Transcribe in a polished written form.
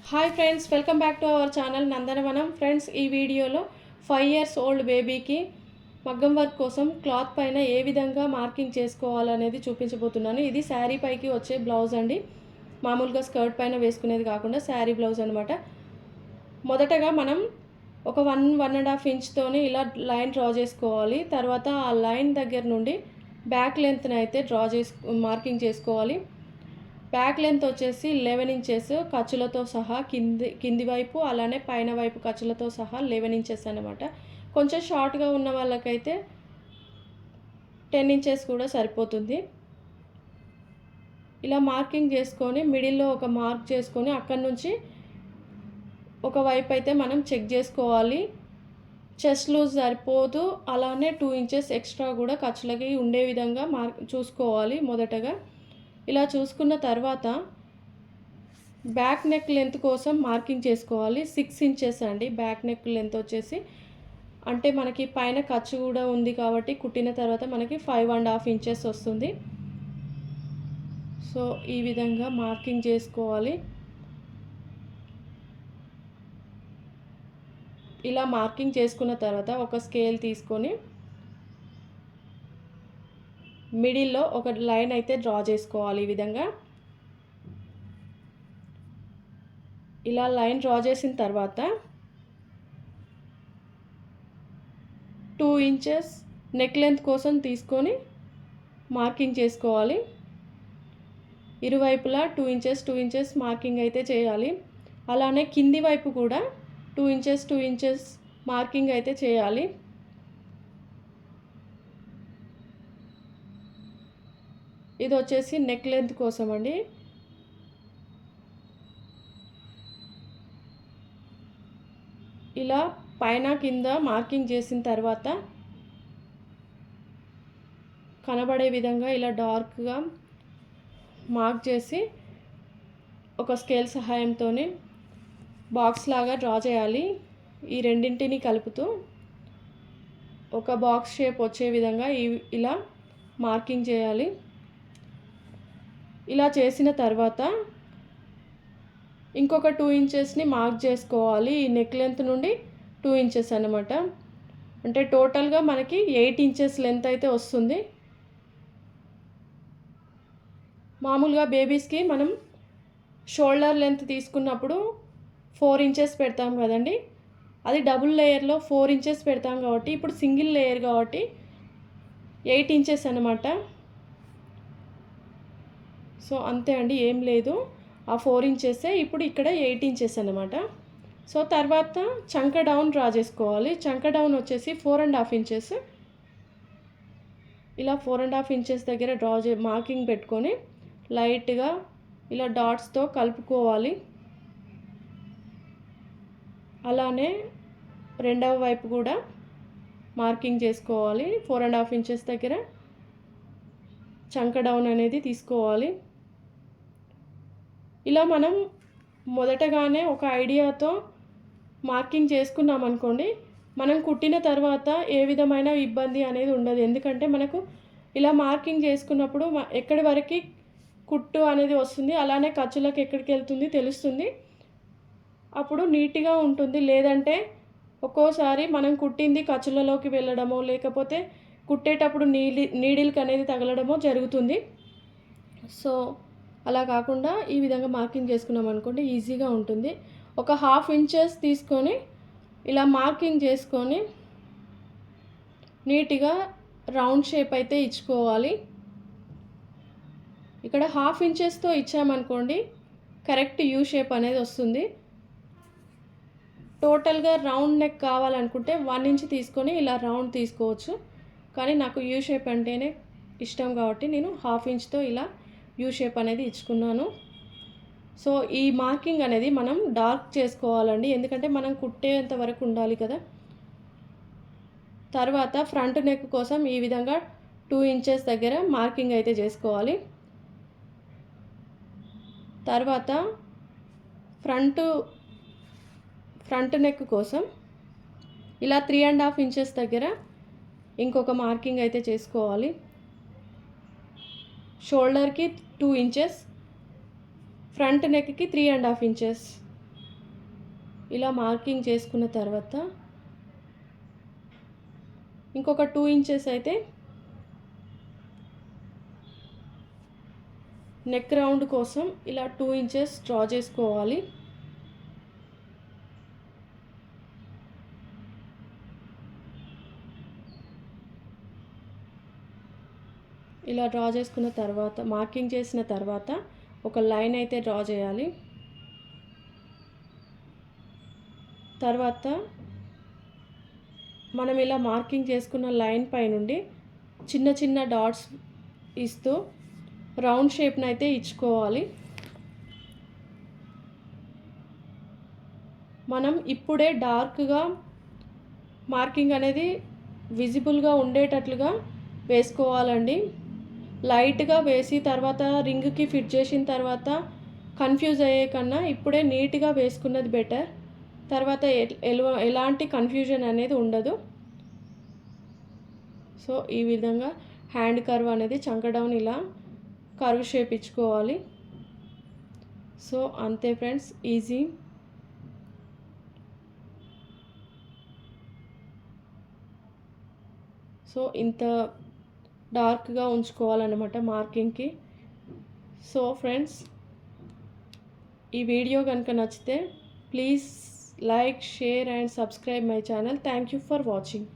Hi friends, welcome back to our channel Nandanavanam. Friends, ఈ వీడియోలో 5 years old బేబీకి మగ్గం వర్క్ కోసం క్లాత్ పైన ఏ విధంగా మార్కింగ్ చేసుకోవాలనేది చూపించబోతున్నాను. ఇది శారీ పైకి వచ్చే బ్లౌజ్ అండి. మామూలుగా స్కర్ట్ పైన వేసుకునేది కాకుండా శారీ బ్లౌజ్ అనమాట. మొదటగా మనం ఒక 1.5 ఇంచ్తోని ఇలా లైన్ డ్రా చేసుకోవాలి. తర్వాత ఆ లైన్ దగ్గర నుండి బ్యాక్ లెంత్ని అయితే మార్కింగ్ చేసుకోవాలి. బ్యాక్ లెంత్ వచ్చేసి 11 ఇంచెస్ ఖర్చులతో సహా, కింది వైపు అలానే పైన వైపు ఖర్చులతో సహా 11 ఇంచెస్ అనమాట. కొంచెం షార్ట్గా ఉన్న వాళ్ళకైతే 10 ఇంచెస్ కూడా సరిపోతుంది. ఇలా మార్కింగ్ చేసుకొని మిడిల్లో ఒక మార్క్ చేసుకొని అక్కడి నుంచి ఒకవైపు అయితే మనం చెక్ చేసుకోవాలి. చెస్ట్ లూజ్ సరిపోదు, అలానే 2 ఇంచెస్ ఎక్స్ట్రా కూడా ఖర్చులకి ఉండే విధంగా చూసుకోవాలి. మొదటగా ఇలా చూసుకున్న తర్వాత బ్యాక్ నెక్ లెంత్ కోసం మార్కింగ్ చేసుకోవాలి. 6 ఇంచెస్ అండి బ్యాక్ నెక్ లెంత్ వచ్చేసి. అంటే మనకి పైన ఖర్చు కూడా ఉంది కాబట్టి కుట్టిన తర్వాత మనకి 5.5 ఇంచెస్ వస్తుంది. సో ఈ విధంగా మార్కింగ్ చేసుకోవాలి. ఇలా మార్కింగ్ చేసుకున్న తర్వాత ఒక స్కేల్ తీసుకొని మిడిల్లో ఒక లైన్ అయితే డ్రా చేసుకోవాలి. ఈ విధంగా ఇలా లైన్ డ్రా చేసిన తర్వాత 2 ఇంచెస్ నెక్ లెంత్ కోసం తీసుకొని మార్కింగ్ చేసుకోవాలి. ఇరువైపులా 2 ఇంచెస్ మార్కింగ్ అయితే చేయాలి. అలానే కింది వైపు కూడా 2 ఇంచెస్ మార్కింగ్ అయితే చేయాలి. ఇది వచ్చేసి నెక్ లెంత్ కోసం అండి. ఇలా పైన కింద మార్కింగ్ చేసిన తర్వాత కనబడే విధంగా ఇలా డార్క్గా మార్క్ చేసి ఒక స్కేల్ సహాయంతో బాక్స్ లాగా డ్రా చేయాలి. ఈ రెండింటిని కలుపుతూ ఒక బాక్స్ షేప్ వచ్చే విధంగా ఇలా మార్కింగ్ చేయాలి. ఇలా చేసిన తర్వాత ఇంకొక 2 ఇంచెస్ని మార్క్ చేసుకోవాలి. ఈ నెక్ లెంత్ నుండి 2 ఇంచెస్ అన్నమాట. అంటే టోటల్గా మనకి 8 ఇంచెస్ లెంత్ అయితే వస్తుంది. మామూలుగా బేబీస్కి మనం షోల్డర్ లెంత్ తీసుకున్నప్పుడు 4 ఇంచెస్ పెడతాం కదండి. అది డబుల్ లేయర్లో 4 ఇంచెస్ పెడతాం కాబట్టి ఇప్పుడు సింగిల్ లేయర్ కాబట్టి 8 ఇంచెస్ అన్నమాట. సో అంతే అండి, ఏం లేదు. ఆ 4 ఇంచెసే ఇప్పుడు ఇక్కడ 8 ఇంచెస్ అన్నమాట. సో తర్వాత చంక డౌన్ డ్రా చేసుకోవాలి. చంక డౌన్ వచ్చేసి 4.5 ఇంచెస్. ఇలా 4.5 ఇంచెస్ దగ్గర మార్కింగ్ పెట్టుకొని లైట్గా ఇలా డాట్స్తో కలుపుకోవాలి. అలానే రెండవ వైపు కూడా మార్కింగ్ చేసుకోవాలి. 4.5 ఇంచెస్ దగ్గర చంక డౌన్ అనేది తీసుకోవాలి. ఇలా మనం మొదటగానే ఒక ఐడియాతో మార్కింగ్ చేసుకున్నాం అనుకోండి, మనం కుట్టిన తర్వాత ఏ విధమైన ఇబ్బంది అనేది ఉండదు. ఎందుకంటే మనకు ఇలా మార్కింగ్ చేసుకున్నప్పుడు ఎక్కడి వరకు కుట్టు అనేది వస్తుంది, అలానే ఖర్చులకు ఎక్కడికి వెళ్తుంది తెలుస్తుంది. అప్పుడు నీట్గా ఉంటుంది. లేదంటే ఒక్కోసారి మనం కుట్టింది ఖర్చులలోకి వెళ్ళడమో లేకపోతే కుట్టేటప్పుడు నీడిల్కి అనేది తగలడమో జరుగుతుంది. సో అలా కాకుండా ఈ విధంగా మార్కింగ్ చేసుకున్నాం అనుకోండి, ఈజీగా ఉంటుంది. ఒక 1/2 ఇంచెస్ తీసుకొని ఇలా మార్కింగ్ చేసుకొని నీట్గా రౌండ్ షేప్ అయితే ఇచ్చుకోవాలి. ఇక్కడ 1/2 ఇంచెస్తో ఇచ్చామనుకోండి కరెక్ట్ యూ షేప్ అనేది వస్తుంది. టోటల్గా రౌండ్ నెక్ కావాలనుకుంటే 1 ఇంచ్ తీసుకొని ఇలా రౌండ్ తీసుకోవచ్చు. కానీ నాకు యూ షేప్ అంటేనే ఇష్టం కాబట్టి నేను 1/2 ఇంచ్తో ఇలా యూ షేప్ అనేది ఇచ్చుకున్నాను. సో ఈ మార్కింగ్ అనేది మనం డార్క్ చేసుకోవాలండి, ఎందుకంటే మనం కుట్టేంత వరకు ఉండాలి కదా. తర్వాత ఫ్రంట్ నెక్ కోసం ఈ విధంగా 2 ఇంచెస్ దగ్గర మార్కింగ్ అయితే చేసుకోవాలి. తర్వాత ఫ్రంట్ నెక్ కోసం ఇలా 3.5 ఇంచెస్ దగ్గర ఇంకొక మార్కింగ్ అయితే చేసుకోవాలి. షోల్డర్కి 2 ఇంచెస్, ఫ్రంట్ నెక్కి 3.5 ఇంచెస్ ఇలా మార్కింగ్ చేసుకున్న తర్వాత ఇంకొక 2 ఇంచెస్ అయితే నెక్ రౌండ్ కోసం ఇలా 2 ఇంచెస్ డ్రా చేసుకోవాలి. ఇలా డ్రా చేసుకున్న తర్వాత మార్కింగ్ చేసిన తర్వాత ఒక లైన్ అయితే డ్రా చేయాలి. తర్వాత మనం ఇలా మార్కింగ్ చేసుకున్న లైన్ పై నుండి చిన్న చిన్న డాట్స్ ఇస్తూ రౌండ్ షేప్ని అయితే ఇచ్చుకోవాలి. మనం ఇప్పుడే డార్క్గా మార్కింగ్ అనేది విజిబుల్గా ఉండేటట్లుగా వేసుకోవాలండి. లైట్గా వేసి తర్వాత రింగ్కి ఫిట్ చేసిన తర్వాత కన్ఫ్యూజ్ అయ్యే కన్నా ఇప్పుడే నీట్గా వేసుకున్నది బెటర్. తర్వాత ఎలాంటి కన్ఫ్యూజన్ అనేది ఉండదు. సో ఈ విధంగా హ్యాండ్ కర్వ్ అనేది చంక డౌన్ ఇలా కర్వ్ షేప్ ఇచ్చుకోవాలి. సో అంతే ఫ్రెండ్స్, ఈజీ. సో ఇంత డార్క్గా ఉంచుకోవాలన్నమాట మార్కింగ్కి. సో ఫ్రెండ్స్, ఈ వీడియో కనుక నచ్చితే please like, share and subscribe my channel. Thank you for watching.